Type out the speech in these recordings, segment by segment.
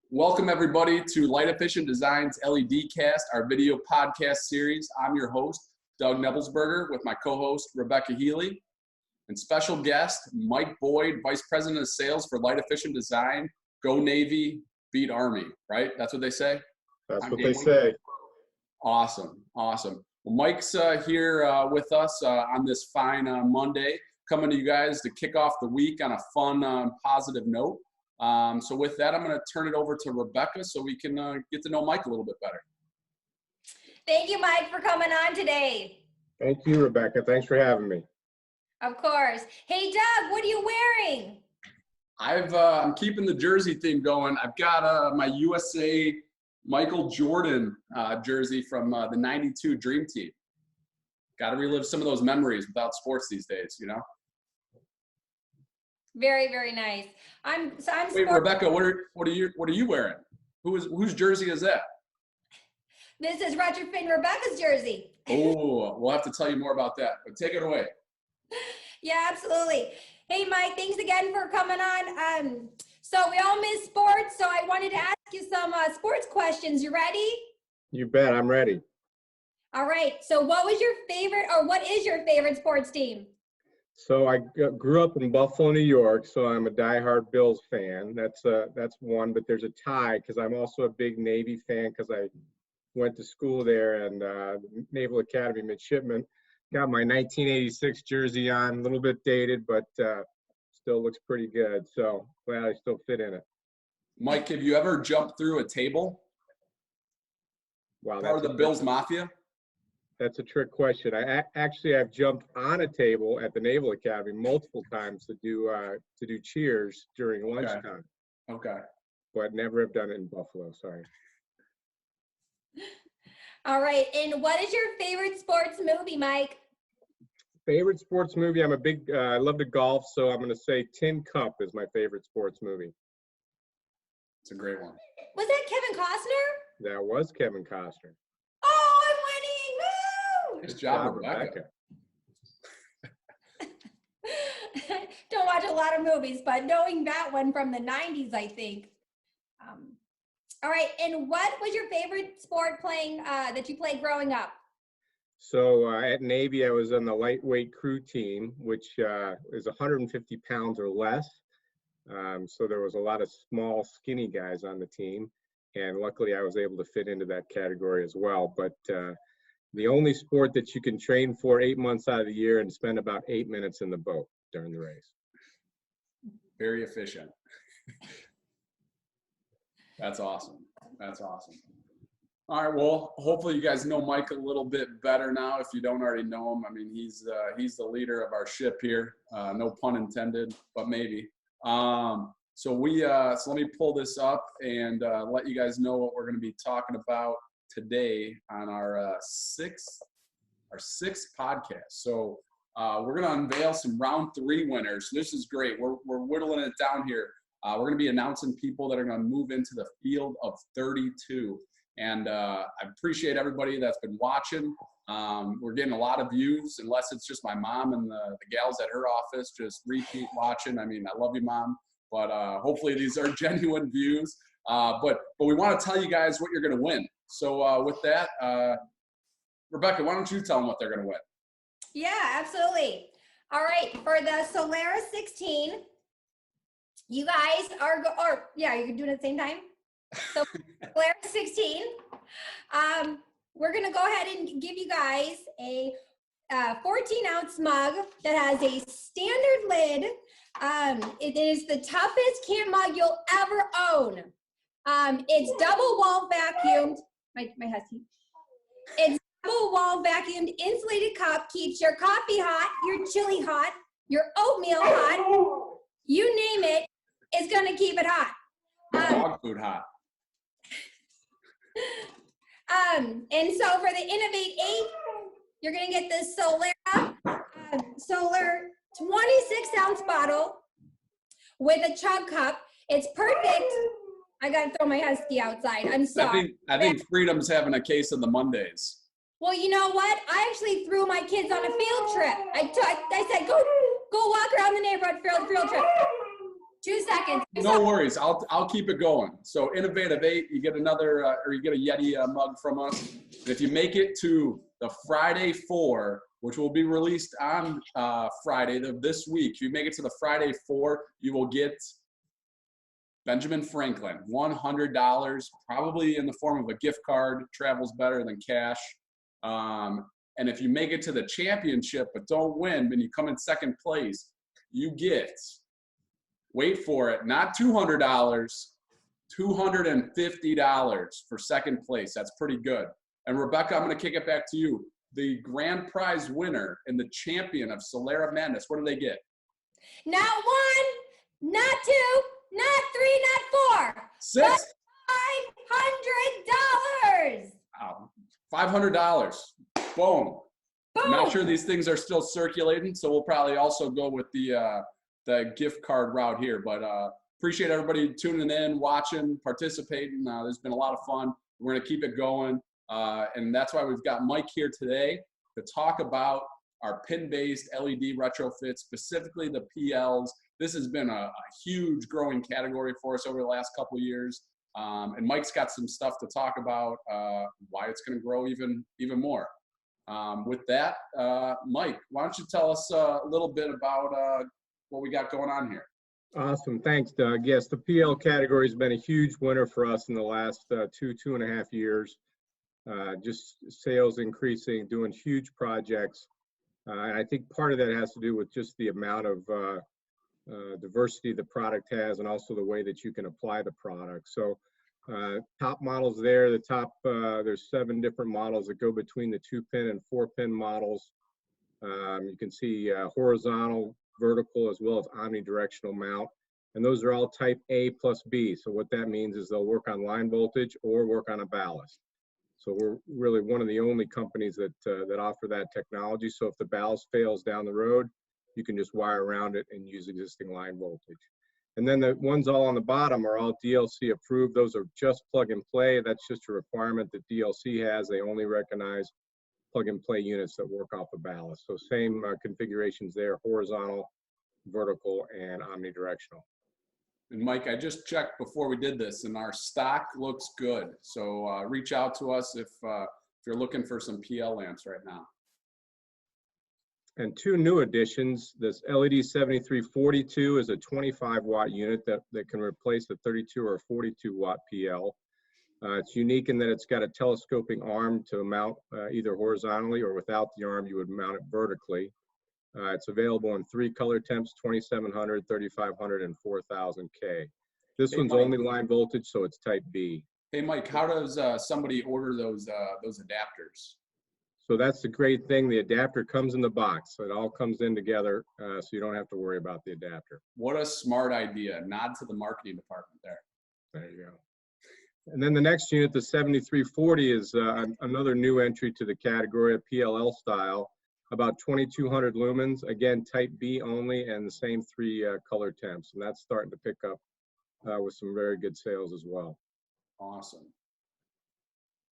Welcome everybody to Light Efficient Designs LED Cast, our video podcast series. I'm your host, Doug Nebelsberger, with my co-host, Rebecca Healy, and special guest, Mike Boyd, Vice President of Sales for Light Efficient Design. Go Navy, beat Army, right? That's what they say? That's what they say. Awesome. Well, Mike's here with us on this fine Monday, coming to you guys to kick off the week on a fun, positive note. So with that, I'm going to turn it over to Rebecca so we can get to know Mike a little bit better. Thank you, Mike, for coming on today. Thank you, Rebecca. Thanks for having me. Of course. Hey, Doug, what are you wearing? I'm keeping the jersey theme going. I've got my USA Michael Jordan jersey from the '92 Dream Team. Got to relive some of those memories without sports these days, you know? Very, very nice. Wait, Rebecca, what are you wearing? Whose jersey is that? This is Retrofit Rebecca's jersey. Oh, we'll have to tell you more about that, but take it away. Yeah, absolutely. Hey, Mike, thanks again for coming on. So we all miss sports, so I wanted to ask you some sports questions. You ready? You bet, I'm ready. All right. So what is your favorite sports team? So I grew up in Buffalo, New York, so I'm a diehard Bills fan. That's one, but there's a tie because I'm also a big Navy fan because I went to school there and Naval Academy midshipman. Got my 1986 jersey on, a little bit dated, but still looks pretty good. So glad I still fit in it. Mike, have you ever jumped through a table? Wow, Part of the Bills Mafia? That's a trick question. I've jumped on a table at the Naval Academy multiple times to do cheers during lunchtime. Okay. But never have done it in Buffalo. Sorry. All right. And what is your favorite sports movie, Mike? Favorite sports movie? I love to golf, so I'm going to say Tin Cup is my favorite sports movie. It's a great one. Was that Kevin Costner? That was Kevin Costner. Oh, I'm winning! Woo! Nice job, Rebecca. Don't watch a lot of movies, but knowing that one from the 90s, I think. All right, and what was your favorite sport playing that you played growing up? So at Navy, I was on the lightweight crew team, which is 150 pounds or less. So there was a lot of small, skinny guys on the team. And luckily, I was able to fit into that category as well. But the only sport that you can train for 8 months out of the year and spend about 8 minutes in the boat during the race. Very efficient. That's awesome. All right, well, hopefully you guys know Mike a little bit better now if you don't already know him. I mean, he's the leader of our ship here. No pun intended, but maybe. So let me pull this up and let you guys know what we're going to be talking about today on our sixth podcast. So we're going to unveil some round 3 winners. This is great. We're whittling it down here. We're going to be announcing people that are going to move into the field of 32. And I appreciate everybody that's been watching. We're getting a lot of views, unless it's just my mom and the gals at her office just repeat watching. I mean, I love you, Mom. But hopefully these are genuine views. But we want to tell you guys what you're going to win. So with that, Rebecca, why don't you tell them what they're going to win? Yeah, absolutely. All right, for the Solaris 16, you guys you're doing it at the same time? So Solaris 16, we're going to go ahead and give you guys a 14-ounce mug that has a standard lid. It is the toughest can mug you'll ever own. It's double wall vacuumed. My husky. It's double wall vacuumed insulated cup, keeps your coffee hot, your chili hot, your oatmeal hot. You name it, it's going to keep it hot. Dog food hot. And so for the Innovate 8, you're going to get this Solar 26-ounce bottle with a chug cup. It's perfect. I got to throw my husky outside. I'm sorry. I think Freedom's having a case of the Mondays. Well, you know what? I actually threw my kids on a field trip. I said, go walk around the neighborhood field trip. 2 seconds. No worries. I'll keep it going. So Innovative 8, you get another, or you get a Yeti mug from us. And if you make it to the Friday 4, which will be released on Friday of this week, if you make it to the Friday 4, you will get Benjamin Franklin, $100, probably in the form of a gift card. Travels better than cash. And if you make it to the championship but don't win, then you come in second place, you get, wait for it, not $200, $250 for second place. That's pretty good. And Rebecca, I'm going to kick it back to you. The grand prize winner and the champion of Solera Madness, what do they get? Not 1, not 2, not 3, not 4. 6. $500. $500. Boom. I'm Boom. not sure these things are still circulating, so we'll probably also go with the gift card route here. But appreciate everybody tuning in, watching, participating. There's been a lot of fun. We're going to keep it going. And that's why we've got Mike here today to talk about our pin-based LED retrofits, specifically the PLs. This has been a huge growing category for us over the last couple of years. And Mike's got some stuff to talk about why it's going to grow even more. With that, Mike, why don't you tell us a little bit about what we got going on here? Awesome. Thanks, Doug. Yes, the PL category has been a huge winner for us in the last 2.5 years. Just sales increasing, doing huge projects. And I think part of that has to do with just the amount of diversity the product has and also the way that you can apply the product. So top models there, the top, there's 7 different models that go between the 2-pin and 4-pin models. You can see horizontal, vertical, as well as omnidirectional mount. And those are all type A plus B. So what that means is they'll work on line voltage or work on a ballast. So we're really one of the only companies that offer that technology. So if the ballast fails down the road, you can just wire around it and use existing line voltage. And then the ones all on the bottom are all DLC approved. Those are just plug and play. That's just a requirement that DLC has. They only recognize plug and play units that work off a ballast. So same configurations there, horizontal, vertical, and omnidirectional. And Mike, I just checked before we did this, and our stock looks good. So reach out to us if you're looking for some PL lamps right now. And 2 new additions. This LED 7342 is a 25-watt unit that can replace the 32 or 42-watt PL. It's unique in that it's got a telescoping arm to mount either horizontally, or without the arm, you would mount it vertically. It's available in 3 color temps, 2700, 3500, and 4000 K. This one's Mike. only line voltage, so it's type B. Hey, Mike, how does somebody order those adapters? So that's the great thing. The adapter comes in the box. So it all comes in together, so you don't have to worry about the adapter. What a smart idea. Nod to the marketing department there. There you go. And then the next unit, the 7340, is another new entry to the category of PLL style. About 2200 lumens, again, type B only, and the same 3 color temps. And that's starting to pick up with some very good sales as well. Awesome.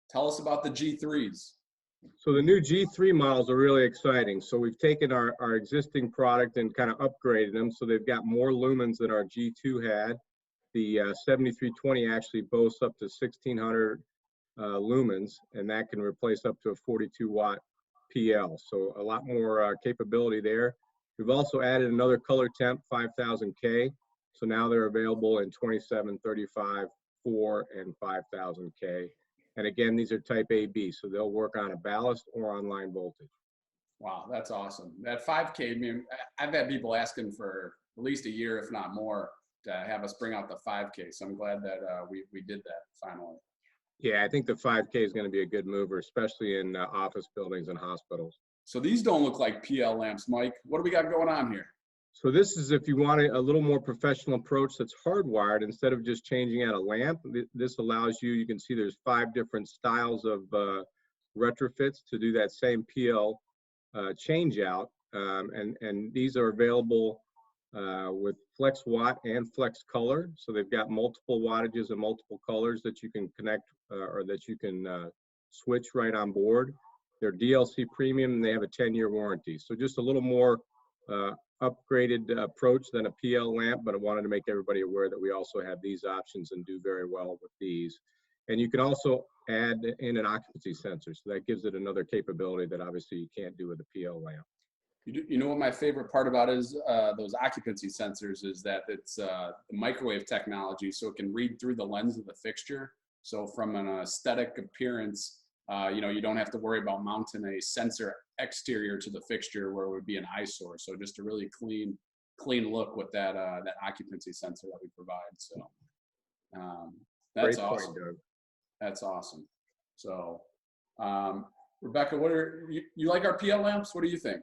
Tell us about the G3s. So the new G3 models are really exciting. So we've taken our existing product and kind of upgraded them. So they've got more lumens than our G2 had. The 7320 actually boasts up to 1600 lumens, and that can replace up to a 42-watt PL. So a lot more capability there. We've also added another color temp, 5000 K. So now they're available in 27, 35, 4, and 5000 K. And again, these are type AB, so they'll work on a ballast or on line voltage. Wow, that's awesome. That 5K, I mean, I've had people asking for at least a year, if not more, to have us bring out the 5K. So I'm glad that we did that finally. Yeah, I think the 5K is going to be a good mover, especially in office buildings and hospitals. So these don't look like PL lamps, Mike. What do we got going on here? So this is if you want a little more professional approach that's hardwired instead of just changing out a lamp. This allows you, you can see there's 5 different styles of retrofits to do that same PL change out. And these are available with flex watt and flex color. So they've got multiple wattages and multiple colors that you can connect or that you can switch right on board. They're DLC premium and they have a 10-year warranty. So just a little more upgraded approach than a PL lamp, but I wanted to make everybody aware that we also have these options and do very well with these. And you can also add in an occupancy sensor, so that gives it another capability that obviously you can't do with a PL lamp. You know what my favorite part about is those occupancy sensors is that it's the microwave technology, so it can read through the lens of the fixture. So from an aesthetic appearance, you know, you don't have to worry about mounting a sensor exterior to the fixture where it would be an eyesore. So just a really clean look with that that occupancy sensor that we provide. So that's Great awesome. point, Doug. That's awesome. So Rebecca, what are you like our PL lamps? What do you think?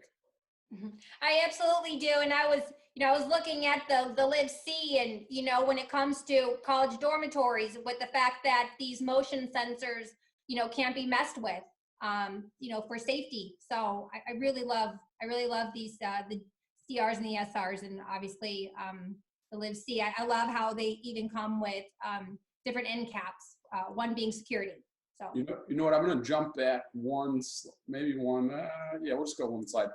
I absolutely do. And I was, I was looking at the Live C, and, when it comes to college dormitories, with the fact that these motion sensors, can't be messed with, for safety. So I really love these, the CRs and the SRs, and obviously the Live C. I love how they even come with different end caps, one being security. So you know what, I'm going to jump back maybe one. Yeah, we'll just go one slide.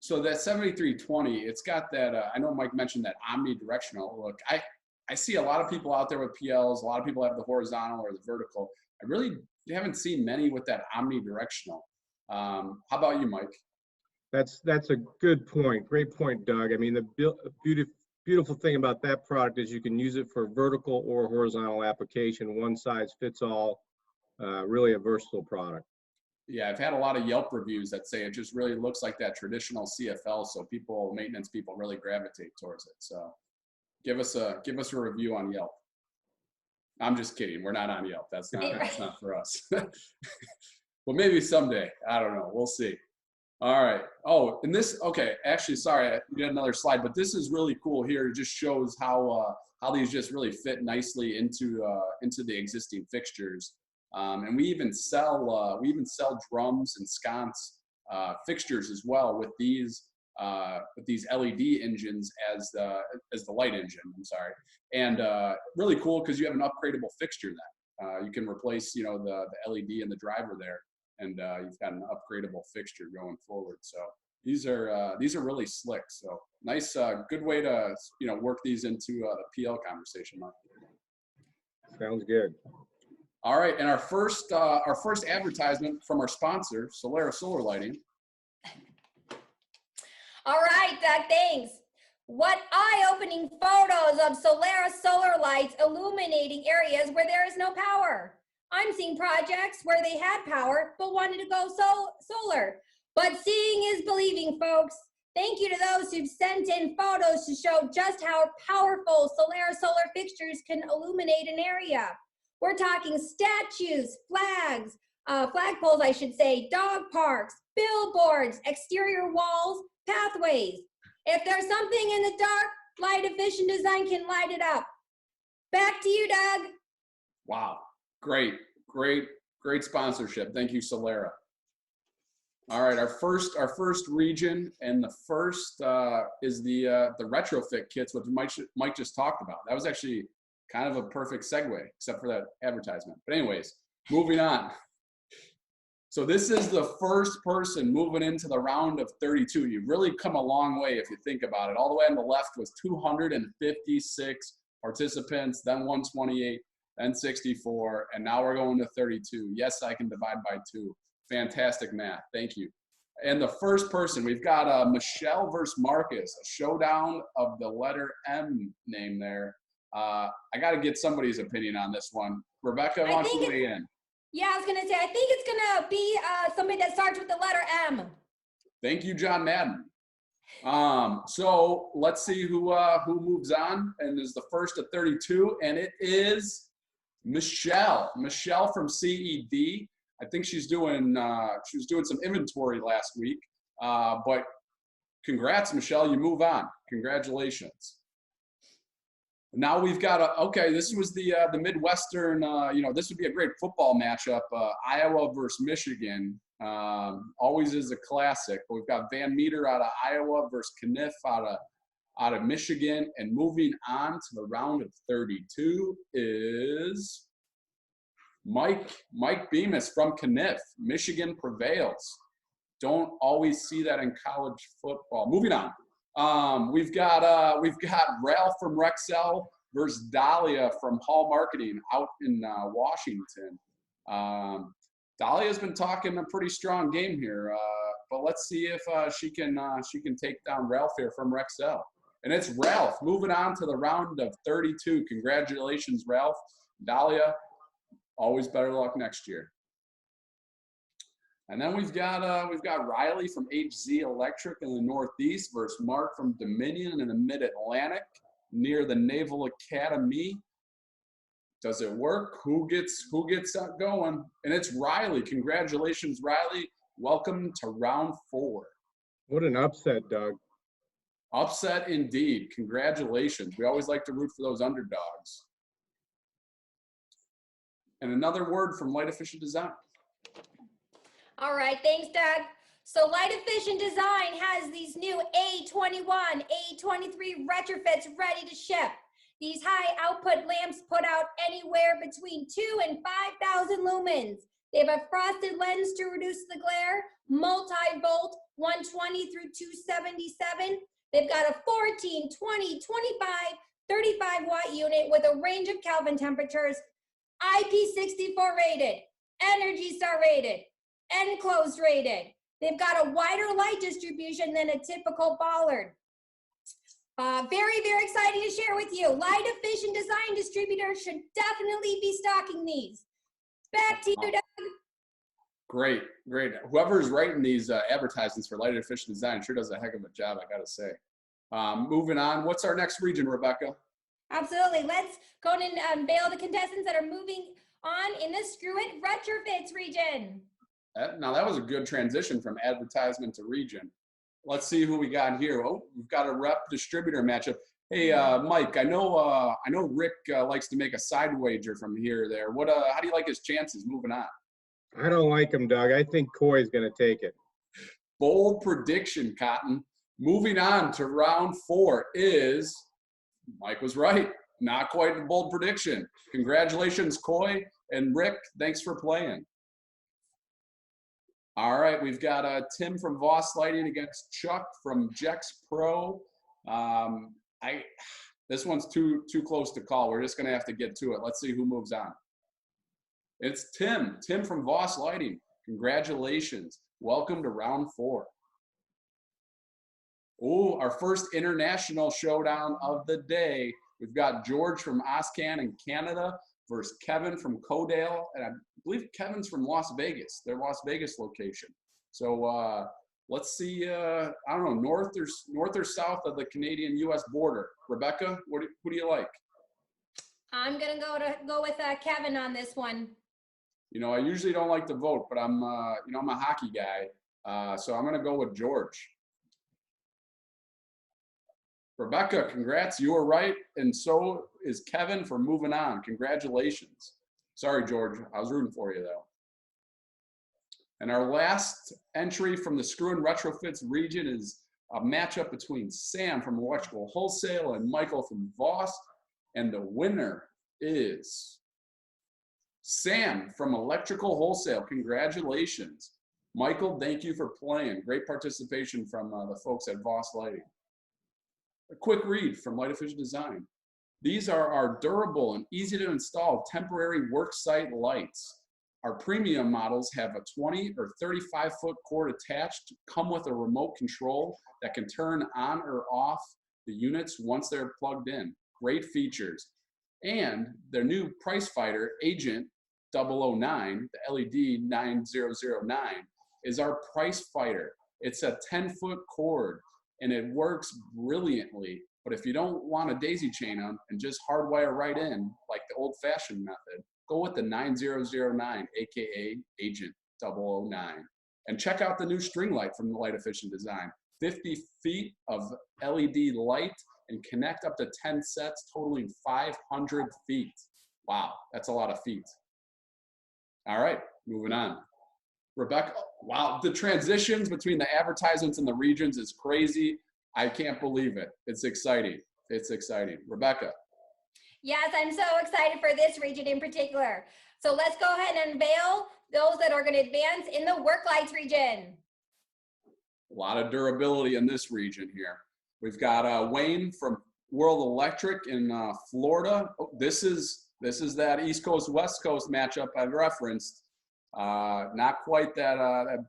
So that 7320, it's got that, I know Mike mentioned that omnidirectional look. I see a lot of people out there with PLs. A lot of people have the horizontal or the vertical. I really haven't seen many with that omnidirectional. How about you, Mike? That's a good point. Great point, Doug. I mean, the beautiful thing about that product is you can use it for vertical or horizontal application. One size fits all. Really a versatile product. Yeah, I've had a lot of Yelp reviews that say it just really looks like that traditional CFL, so maintenance people really gravitate towards it. So give us a review on Yelp. I'm just kidding. We're not on Yelp. That's not for us. Well, maybe someday. I don't know. We'll see. All right. Oh, and this, okay, actually, sorry, we had another slide, but this is really cool here. It just shows how these just really fit nicely into the existing fixtures. And we even sell drums and sconce fixtures as well with these LED engines as the light engine. I'm sorry, and really cool because you have an upgradable fixture then. You can replace the LED and the driver there, and you've got an upgradable fixture going forward. So these are really slick. So nice, good way to work these into the PL conversation, Mark. Sounds good. All right, and our first advertisement from our sponsor, Solera Solar Lighting. all right, Doug, thanks. What eye-opening photos of Solera solar lights illuminating areas where there is no power. I'm seeing projects where they had power but wanted to go solar. But seeing is believing, folks. Thank you to those who've sent in photos to show just how powerful Solera solar fixtures can illuminate an area. We're talking statues, flagpoles, I should say, dog parks, billboards, exterior walls, pathways. If there's something in the dark, light efficient design can light it up. Back to you, Doug. Wow, great sponsorship. Thank you, Solera. All right, our first region, and the first is the retrofit kits, which Mike just talked about. That was actually kind of a perfect segue, except for that advertisement. But anyways, moving on. So this is the first person moving into the round of 32. You've really come a long way if you think about it. All the way on the left was 256 participants, then 128, then 64, and now we're going to 32. Yes, I can divide by 2. Fantastic math. Thank you. And the first person, we've got Michelle versus Marcus, a showdown of the letter M name there. I got to get somebody's opinion on this one. Rebecca, why don't you weigh in? Yeah, I was going to say, I think it's going to be somebody that starts with the letter M. Thank you, John Madden. So let's see who moves on and is the first at 32, and it is Michelle. Michelle from CED. I think she was doing some inventory last week, but congrats, Michelle. You move on. Congratulations. Now we've got okay, this was the Midwestern, this would be a great football matchup, Iowa versus Michigan. Always is a classic. But we've got Van Meter out of Iowa versus Kniff out of Michigan. And moving on to the round of 32 is Mike Bemis from Kniff. Michigan prevails. Don't always see that in college football. Moving on. We've got Ralph from Rexel versus Dahlia from Hall Marketing out in Washington. Dahlia's been talking a pretty strong game here, but let's see if she can take down Ralph here from Rexel. And it's Ralph moving on to the round of 32. Congratulations, Ralph. Dahlia, always better luck next year. And then we've got Riley from HZ Electric in the Northeast versus Mark from Dominion in the Mid-Atlantic near the Naval Academy. Does it work? Who gets going? And it's Riley. Congratulations, Riley. Welcome to round 4. What an upset, Doug. Upset indeed. Congratulations. We always like to root for those underdogs. And another word from Light Efficient Design. All right, thanks, Doug. So Light Efficient Design has these new A21, A23 retrofits ready to ship. These high output lamps put out anywhere between 2 and 5,000 lumens. They have a frosted lens to reduce the glare, multi-volt 120 through 277. They've got a 14, 20, 25, 35 watt unit with a range of Kelvin temperatures, IP64 rated, Energy Star rated, enclosed rated. They've got a wider light distribution than a typical bollard. Very, very exciting to share with you. Light Efficient Design distributors should definitely be stocking these. Back to you, Doug. Great. Whoever's writing these advertisements for Light Efficient Design sure does a heck of a job, I gotta say. Moving on, what's our next region, Rebecca? Absolutely. Let's go and unveil the contestants that are moving on in the Screw It Retrofits region. Now that was a good transition from advertisement to region. Let's see who we got here. Oh, we've got a rep distributor matchup. Hey, Mike, I know Rick likes to make a side wager from here or there. How do you like his chances moving on? I don't like him, Doug. I think Coy's going to take it. Bold prediction, Cotton. Moving on to round 4 is, Mike was right. Not quite a bold prediction. Congratulations, Coy and Rick. Thanks for playing. All right, we've got Tim from Voss Lighting against Chuck from Jex Pro. This one's too close to call. We're just gonna have to get to it. Let's see who moves on. It's Tim from Voss Lighting. Congratulations. Welcome to round 4. Oh, our first international showdown of the day. We've got George from Oscan in Canada versus Kevin from Codale, and I believe Kevin's from Las Vegas, their Las Vegas location. So let's see, I don't know, north or south of the Canadian-U.S. border. Rebecca, who do you like? I'm gonna go with Kevin on this one. You know, I usually don't like to vote, but I'm a hockey guy, so I'm gonna go with George. Rebecca, congrats, you were right, and so is Kevin for moving on. Congratulations. Sorry, George, I was rooting for you though. And our last entry from the Screw and Retrofits region is a matchup between Sam from Electrical Wholesale and Michael from Voss, and the winner is Sam from Electrical Wholesale. Congratulations. Michael, thank you for playing. Great participation from the folks at Voss Lighting. A quick read from Light Efficient Design. These are our durable and easy to install temporary worksite lights. Our premium models have a 20 or 35 foot cord attached, come with a remote control that can turn on or off the units once they're plugged in. Great features. And their new price fighter, Agent 009, the LED 9009, is our price fighter. It's a 10-foot cord, and it works brilliantly. But if you don't want a daisy chain them and just hardwire right in, like the old-fashioned method, go with the 9009, aka Agent 009. And check out the new string light from the Light Efficient Design. 50 feet of LED light and connect up to 10 sets totaling 500 feet. Wow, that's a lot of feet. All right, moving on. Rebecca, wow, the transitions between the advertisements and the regions is crazy. I can't believe it. It's exciting. It's exciting. Rebecca. Yes, I'm so excited for this region in particular. So let's go ahead and unveil those that are going to advance in the work lights region. A lot of durability in this region here. We've got Wayne from World Electric in Florida. Oh, this is that East Coast West Coast matchup I referenced. Not quite that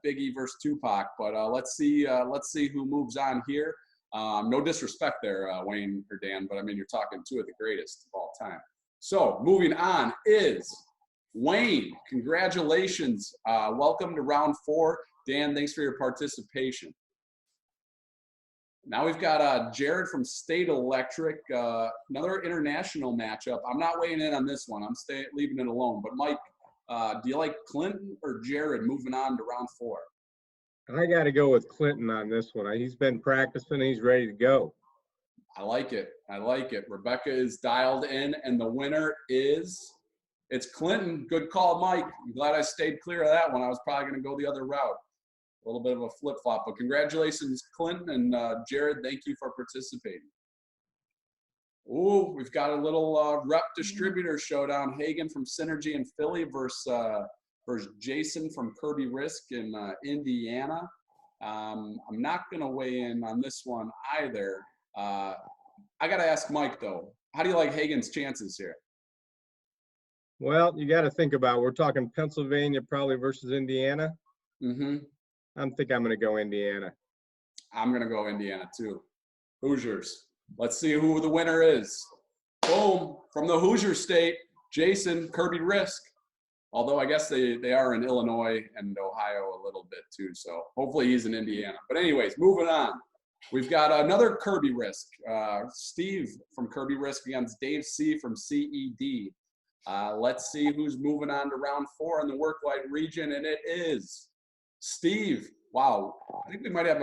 Biggie versus Tupac, but let's see who moves on here. No disrespect there, Wayne or Dan, but I mean, you're talking two of the greatest of all time. So moving on is Wayne. Congratulations. Welcome to round 4. Dan, thanks for your participation. Now we've got Jared from State Electric, another international matchup. I'm not weighing in on this one. I'm leaving it alone. But Mike, do you like Clinton or Jared moving on to round 4? I got to go with Clinton on this one. He's been practicing. He's ready to go. I like it. I like it. Rebecca is dialed in, and the winner is it's Clinton. Good call, Mike. I'm glad I stayed clear of that one. I was probably going to go the other route. A little bit of a flip-flop, but congratulations, Clinton, and Jared, thank you for participating. Ooh, we've got a little rep distributor showdown. Hagen from Synergy in Philly versus Jason from Kirby Risk in Indiana. I'm not going to weigh in on this one either. I got to ask Mike, though. How do you like Hagen's chances here? Well, you got to think about, we're talking Pennsylvania probably versus Indiana. Mm-hmm. I think I'm going to go Indiana. I'm going to go Indiana, too. Hoosiers. Let's see who the winner is. Boom. From the Hoosier State, Jason, Kirby Risk. Although I guess they are in Illinois and Ohio a little bit, too. So hopefully he's in Indiana. But anyways, moving on. We've got another Kirby Risk. Steve from Kirby Risk against Dave C. from CED. Let's see who's moving on to round 4 in the work light region, and it is Steve. Wow, I think we might have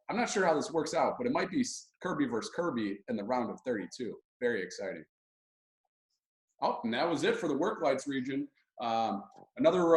I'm not sure how this works out, but it might be Kirby versus Kirby in the round of 32. Very exciting. Oh, and that was it for the work lights region. Another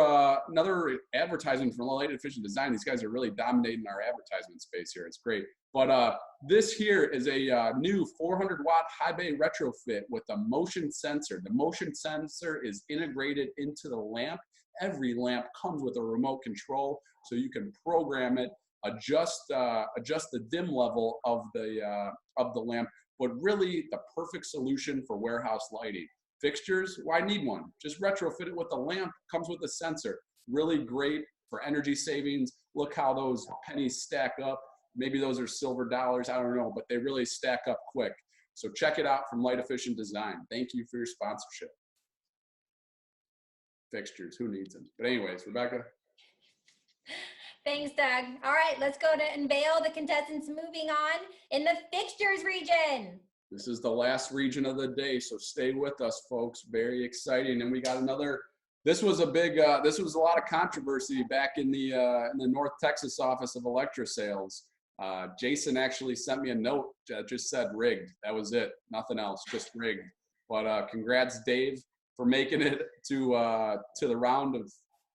advertisement from Light Efficient Design. These guys are really dominating our advertisement space here. It's great. But this here is a new 400-watt high bay retrofit with a motion sensor. The motion sensor is integrated into the lamp. Every lamp comes with a remote control, so you can program it, adjust the dim level of the lamp. But really, the perfect solution for warehouse lighting. Fixtures, why need one? Just retrofit it with the lamp, comes with a sensor. Really great for energy savings. Look how those pennies stack up. Maybe those are silver dollars, I don't know, but they really stack up quick. So check it out from Light Efficient Design. Thank you for your sponsorship. Fixtures, who needs them? But anyways, Rebecca. Thanks, Doug. All right, let's go to unveil the contestants moving on in the fixtures region. This is the last region of the day, so stay with us, folks. Very exciting. And we got another, this was a lot of controversy back in the North Texas office of Electra Sales. Jason actually sent me a note that just said rigged. That was it, nothing else, just rigged. But congrats, Dave, for making it to the round of,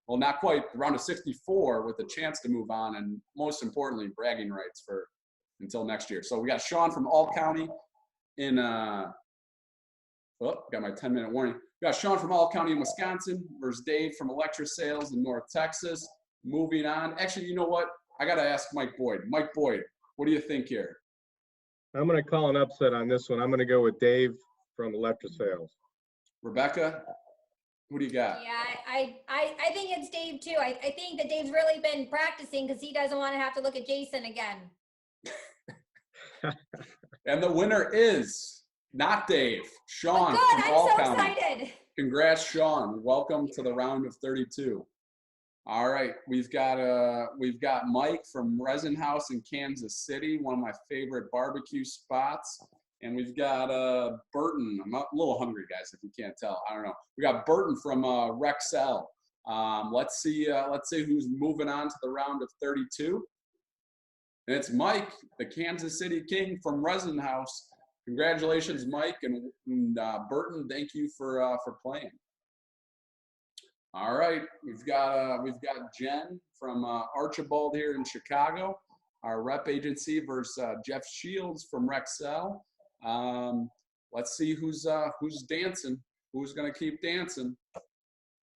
well, not quite, the round of 64 with a chance to move on, and most importantly, bragging rights for until next year. So we got Sean from All County in, got my 10-minute warning. We got Sean from All County in Wisconsin versus Dave from Electra Sales in North Texas. Moving on. Actually, you know what? I got to ask Mike Boyd. Mike Boyd, what do you think here? I'm going to call an upset on this one. I'm going to go with Dave from Electra Sales. Rebecca, who do you got? Yeah, I think it's Dave too. I think that Dave's really been practicing because he doesn't want to have to look at Jason again. And the winner is not Dave, Sean. Good, from I'm All so County. excited. Congrats, Sean. Welcome to the round of 32. All right, we've got Mike from Resin House in Kansas City, one of my favorite barbecue spots. And we've got Burton. I'm a little hungry, guys, if you can't tell. I don't know. We got Burton from Rexel. Let's see who's moving on to the round of 32. And it's Mike, the Kansas City King from Resin House. Congratulations, Mike, and Burton. Thank you for playing. All right, we've got Jen from Archibald here in Chicago, our rep agency, versus Jeff Shields from Rexel. Let's see who's dancing, who's gonna keep dancing.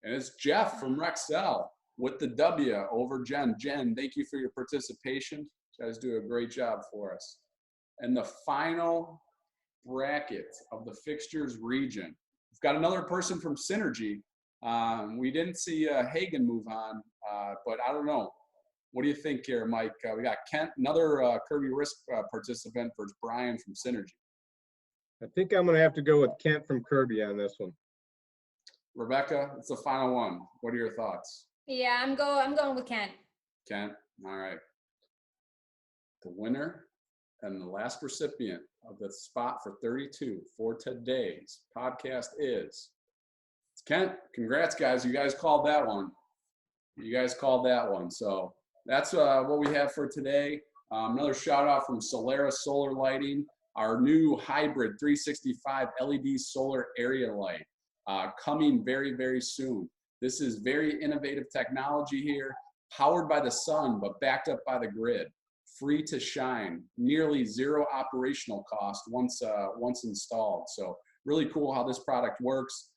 And it's Jeff from Rexel with the W over Jen. Jen, thank you for your participation. You guys do a great job for us. And the final bracket of the fixtures region. We've got another person from Synergy. We didn't see Hagen move on, but I don't know. What do you think here, Mike? We got Kent, another Kirby Risk participant versus Brian from Synergy. I think I'm going to have to go with Kent from Kirby on this one. Rebecca, it's the final one. What are your thoughts? Yeah, I'm going with Kent. Kent, all right. The winner and the last recipient of the spot for 32 for today's podcast is it's Kent. Congrats, guys. You guys called that one. So that's what we have for today. Another shout out from Solaris Solar Lighting, our new hybrid 365 LED solar area light coming very, very soon. This is very innovative technology here, powered by the sun, but backed up by the grid. Free to shine, nearly zero operational cost once installed. So really cool how this product works.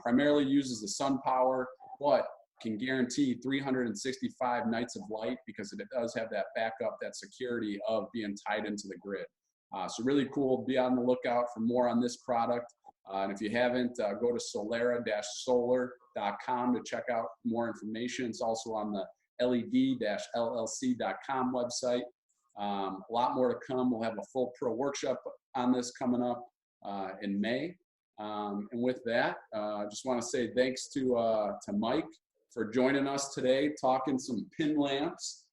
Primarily uses the sun power, but can guarantee 365 nights of light because it does have that backup, that security of being tied into the grid. So really cool. Be on the lookout for more on this product. And if you haven't, go to solera-solar.com to check out more information. It's also on the led-llc.com website. A lot more to come. We'll have a full pro workshop on this coming up in May. And with that, I just want to say thanks to Mike for joining us today, talking some pin lamps.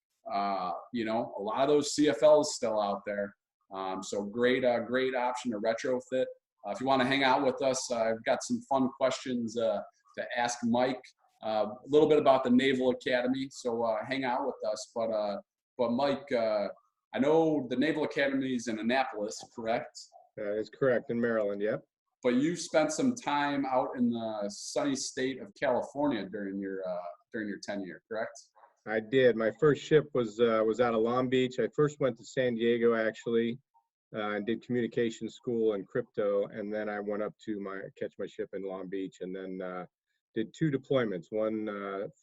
You know, a lot of those CFLs still out there. So great option to retrofit. If you want to hang out with us, I've got some fun questions to ask Mike. A little bit about the Naval Academy, so hang out with us. But Mike, I know the Naval Academy is in Annapolis, correct? That is correct, in Maryland, yep. But you spent some time out in the sunny state of California during your tenure, correct? I did. My first ship was out of Long Beach. I first went to San Diego, actually, and did communication school and crypto, and then I went up to catch my ship in Long Beach, and then did 2 deployments, one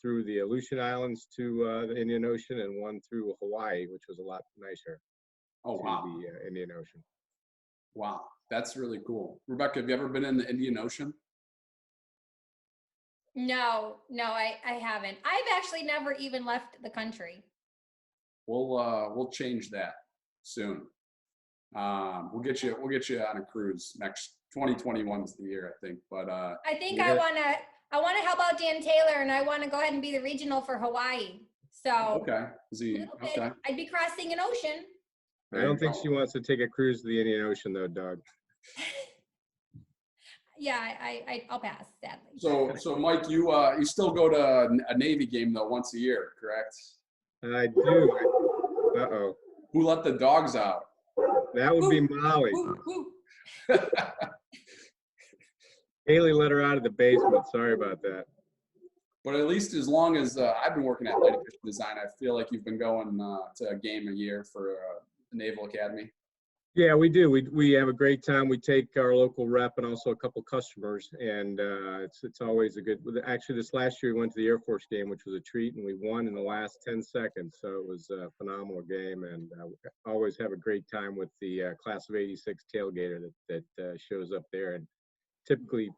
through the Aleutian Islands to the Indian Ocean, and one through Hawaii, which was a lot nicer. Oh, wow. To the Indian Ocean. Wow, that's really cool. Rebecca, have you ever been in the Indian Ocean? No, I haven't. I've actually never even left the country. We'll change that soon. We'll get you on a cruise next 2021 is the year, I think. But I think yeah. I want to help out Dan Taylor, and I want to go ahead and be the regional for Hawaii. So okay, okay. I'd be crossing an ocean. I don't think she wants to take a cruise to the Indian Ocean, though, Doug. Yeah, I'll pass, sadly. So Mike, you still go to a Navy game though once a year, correct? I do. Uh-oh. Who let the dogs out? That would be Molly. Haley let her out of the basement. Sorry about that. But at least as long as I've been working at Light Efficient Design, I feel like you've been going to a game a year for the Naval Academy. Yeah, we do. We have a great time. We take our local rep and also a couple customers, and it's always a good. Actually, this last year we went to the Air Force game, which was a treat, and we won in the last 10 seconds. So it was a phenomenal game, and always have a great time with the class of '86 tailgater that shows up there, and typically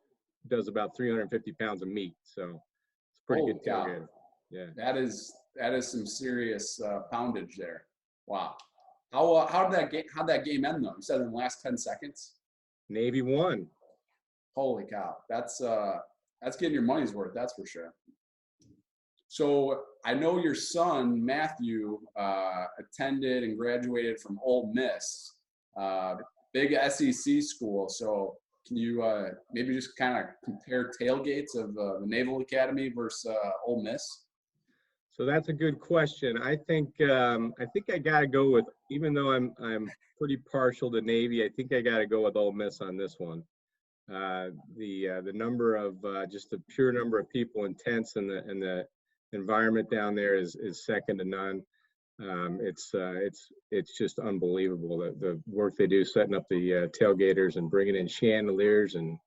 does about 350 pounds of meat. So it's a pretty good tailgater. Yeah, that is some serious poundage there. Wow. How'd that game end though? You said in the last 10 seconds. Navy won. Holy cow! That's getting your money's worth. That's for sure. So I know your son Matthew attended and graduated from Ole Miss, big SEC school. So can you maybe just kind of compare tailgates of the Naval Academy versus Ole Miss? So that's a good question. I think I gotta go with, even though I'm pretty partial to Navy, I think I gotta go with Ole Miss on this one. The number of just the pure number of people in tents and the environment down there is second to none. It's just unbelievable the work they do setting up the tailgaters and bringing in chandeliers and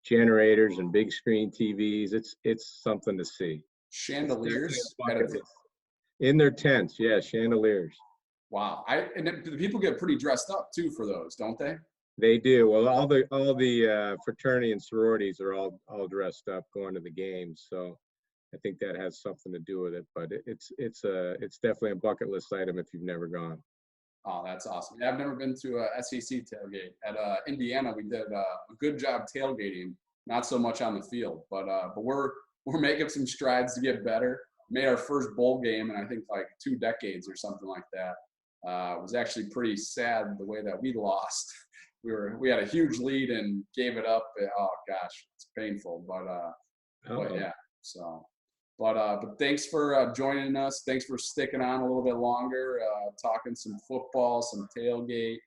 generators and big screen TVs. It's something to see. Chandeliers in their tents, yeah, chandeliers. Wow. And the people get pretty dressed up too for those, don't they? They do. Well, all the fraternity and sororities are all dressed up going to the games. So I think that has something to do with it. But it's definitely a bucket list item if you've never gone. Oh, that's awesome. Yeah, I've never been to a SEC tailgate. At Indiana, we did a good job tailgating, not so much on the field, but we're making some strides to get better. Made our first bowl game in I think like 2 decades or something like that. It was actually pretty sad the way that we lost. We had a huge lead and gave it up. Oh gosh, it's painful, but yeah. So. But thanks for joining us. Thanks for sticking on a little bit longer, talking some football, some tailgate,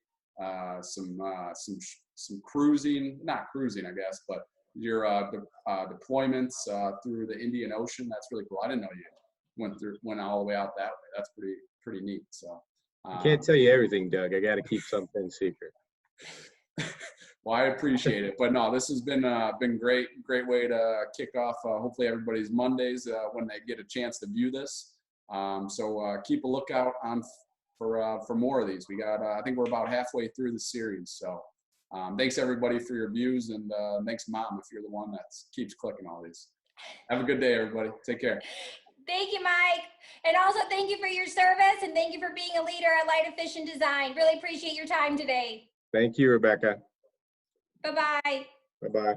some cruising, not cruising, I guess, but your deployments through the Indian Ocean. That's really cool. I didn't know you went all the way out that way. That's pretty neat. So I can't tell you everything, Doug. I got to keep something secret. Well, I appreciate it, but no, this has been great way to kick off. Hopefully, everybody's Mondays when they get a chance to view this. So keep a lookout on for more of these. We got I think we're about halfway through the series. So thanks everybody for your views, and thanks Mom if you're the one that keeps clicking all these. Have a good day, everybody. Take care. Thank you, Mike. And also thank you for your service, and thank you for being a leader at Light Efficient Design. Really appreciate your time today. Thank you, Rebecca. Bye-bye. Bye-bye.